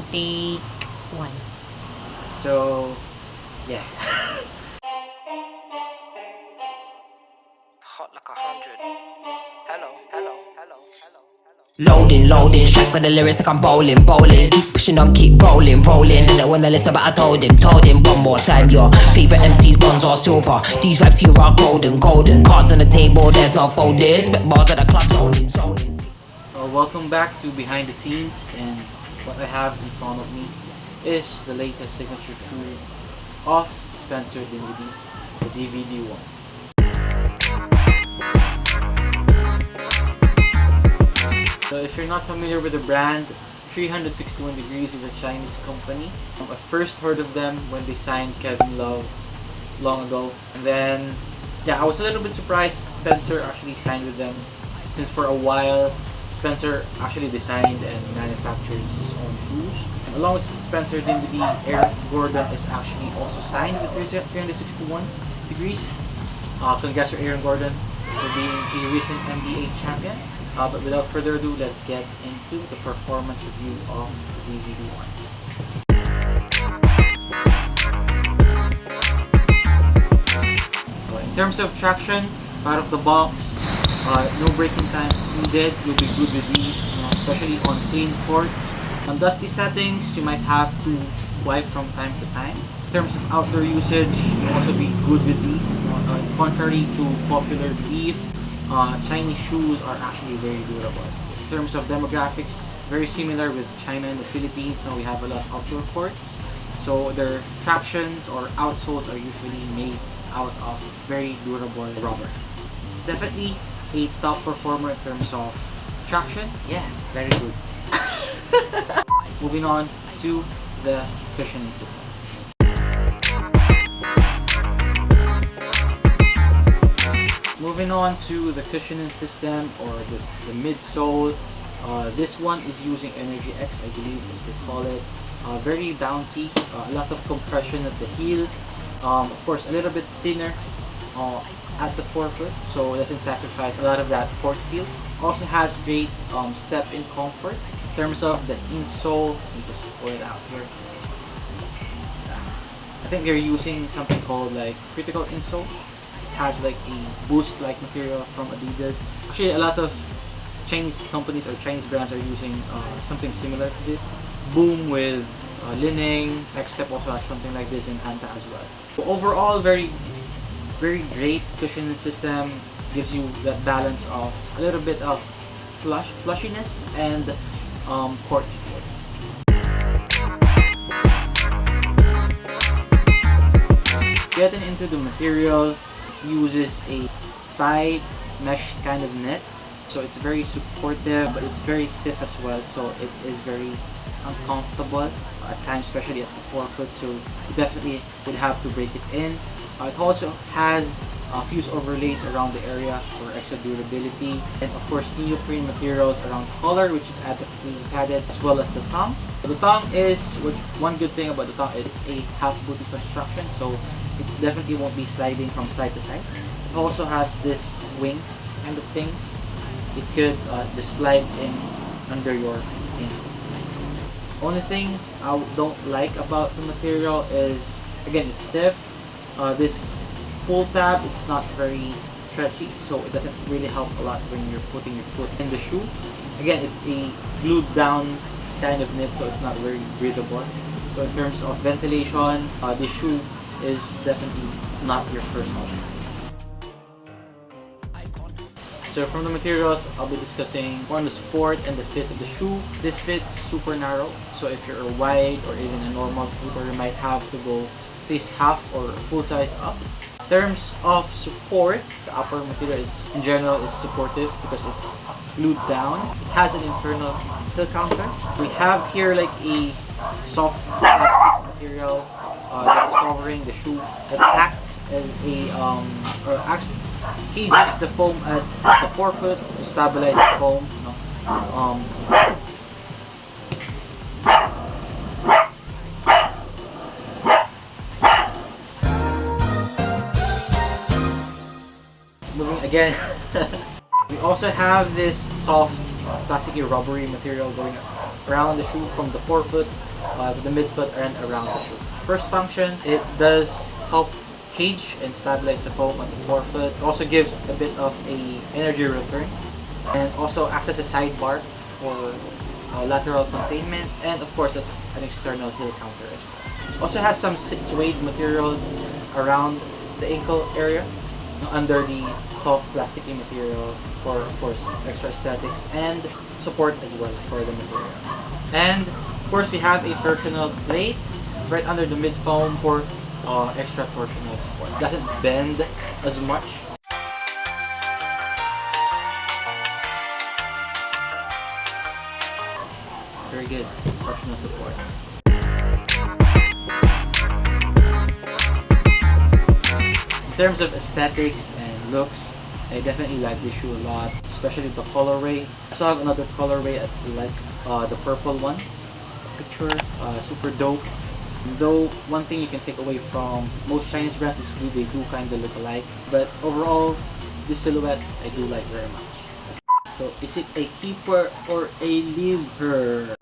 Take one. So, yeah. Hot like 100. Hello, hello, hello, hello, hello. Loading, strapped with the lyrics like I'm bowling. Keep pushing on, keep rolling. Didn't wanna listen, but I told him one more time. Your favorite MC's bronze or silver. These raps here are golden. Cards on the table, there's no folding. Spit bars at the club, zoning. Welcome back to Behind the Scenes, and what I have in front of me is the latest signature shoe of Spencer Dinwiddie, the DVD one. So if you're not familiar with the brand, 361 Degrees is a Chinese company. I first heard of them when they signed Kevin Love long ago, and then I was a little bit surprised Spencer actually signed with them, since for a while Spencer actually designed and manufactured his own shoes. Along with Spencer Dinwiddie, Aaron Gordon is actually also signed with 361 Degrees. Congrats to Aaron Gordon for being a recent NBA champion. But without further ado, let's get into the performance review of the DVD ones. So in terms of traction, out of the box, no braking time needed. You'll be good with these, especially on clean courts. On dusty settings, you might have to wipe from time to time. In terms of outdoor usage, you'll also be good with these. Contrary to popular belief, Chinese shoes are actually very durable. In terms of demographics, very similar with China and the Philippines. Now we have a lot of outdoor courts, so their tractions or outsoles are usually made out of very durable rubber. Definitely a top performer in terms of traction. Yeah, very good. Moving on to the cushioning system. Moving on to the cushioning system, or the midsole. This one is using Energy X, I believe as they call it. Very bouncy, a lot of compression at the heel. Of course, a little bit thinner at the forefoot, so it doesn't sacrifice a lot of that fork feel. Also has great step-in comfort. In terms of the insole, let me just pull it out here. I think they're using something called like critical insole. Has like a boost-like material from Adidas. Actually, a lot of Chinese companies or Chinese brands are using something similar to this. Boom with Li-Ning. Next Step also has something like this in Anta as well. So overall, very great cushioning system. Gives you that balance of a little bit of flushiness and court feel. Getting into the material, uses a tight mesh kind of knit, so it's very supportive, but it's very stiff as well, so it is very uncomfortable at times, especially at the forefoot, so you definitely would have to break it in. It also has fuse overlays around the area for extra durability, and of course neoprene materials around the collar, which is adequately padded, as well as the tongue. The tongue is, one good thing about the tongue, it's a half booty construction, so it definitely won't be sliding from side to side. It also has this wings kind of things. It could just slide in under your ankles. Only thing I don't like about the material is, again, it's stiff. This pull tab, it's not very stretchy, so it doesn't really help a lot when you're putting your foot in the shoe. Again, it's a glued down kind of knit, so it's not very breathable. So in terms of ventilation, this shoe is definitely not your first option. So from the materials, I'll be discussing on the support and the fit of the shoe. This fits super narrow, so if you're a wide or even a normal footer, you might have to go at least half or full size up. In terms of support, the upper material in general is supportive because it's glued down. It has an internal heel counter. We have here like a soft plastic material that's covering the shoe that acts as a heats the foam at the forefoot to stabilize the foam. Moving again, we also have this soft plasticky rubbery material going around the shoe from the forefoot the midfoot and around the shoe. First function, it does help cage and stabilize the foam on the forefoot. It also gives a bit of a energy return, and also acts as a sidebar for lateral containment, and of course, as an external heel counter as well. Also has some suede materials around the ankle area, under the soft plasticky material for, of course, extra aesthetics and support as well for the material. And of course, we have a torsional plate right under the mid foam for extra torsional support. It doesn't bend as much. Very good torsional support. In terms of aesthetics and looks, I definitely like this shoe a lot, especially the colorway. I also have another colorway I like, the purple one. Picture, super dope. Though one thing you can take away from most Chinese brands is they do kind of look alike, but overall, this silhouette I do like very much. So is it a keeper or a leaver?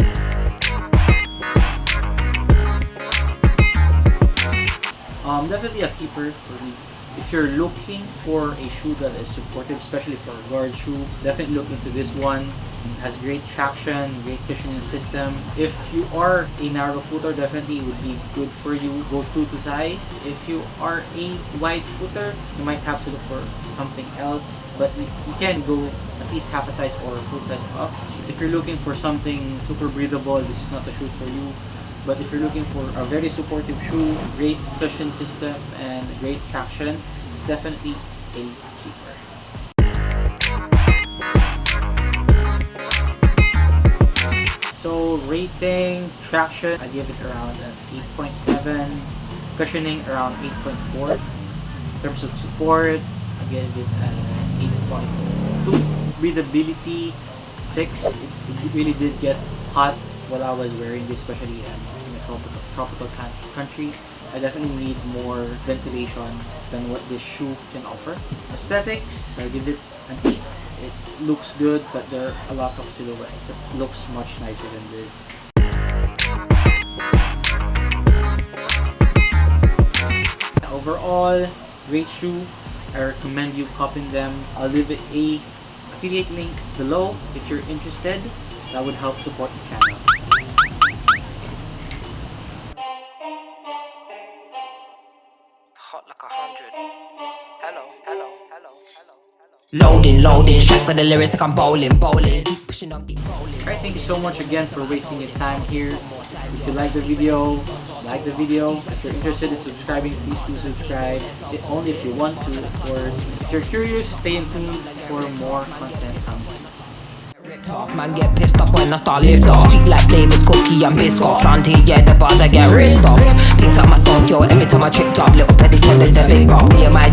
Definitely a keeper for me. If you're looking for a shoe that is supportive, especially for a guard shoe, definitely look into this one. It has great traction, great cushioning system. If you are a narrow footer, definitely would be good for you. Go true to size. If you are a wide footer, you might have to look for something else. But you can go at least half a size or a full size up. If you're looking for something super breathable, this is not the shoe for you. But if you're looking for a very supportive shoe, great cushion system, and great traction, it's definitely a keeper. So rating, traction, I give it around an 8.7. Cushioning around 8.4. In terms of support, I give it an 8.2. Breathability, 6. It really did get hot while I was wearing this, especially in a tropical country. I definitely need more ventilation than what this shoe can offer. Aesthetics, I give it an 8. It looks good, but there are a lot of silhouettes that looks much nicer than this. Overall, great shoe. I recommend you copying them. I'll leave a affiliate link below if you're interested. That would help support the channel. Hot like 100. Hello, hello, hello, hello. Loading, strike with the lyrics like I'm bowling. Keep pushing on, keep rolling. Alright, thank you so much again for wasting your time here. If you like the video, like the video. If you're interested in subscribing, please do subscribe. Only if you want to, of course. If you're curious, stay in tune for more content coming. Off, man get pissed off when I start lift off. Sweet like flavors, cookie and biscuit. Round here, yeah, the bars I get rinsed off. Picked up my song, yo, every time I tripped up. Little petty trended the big rock. Yeah, my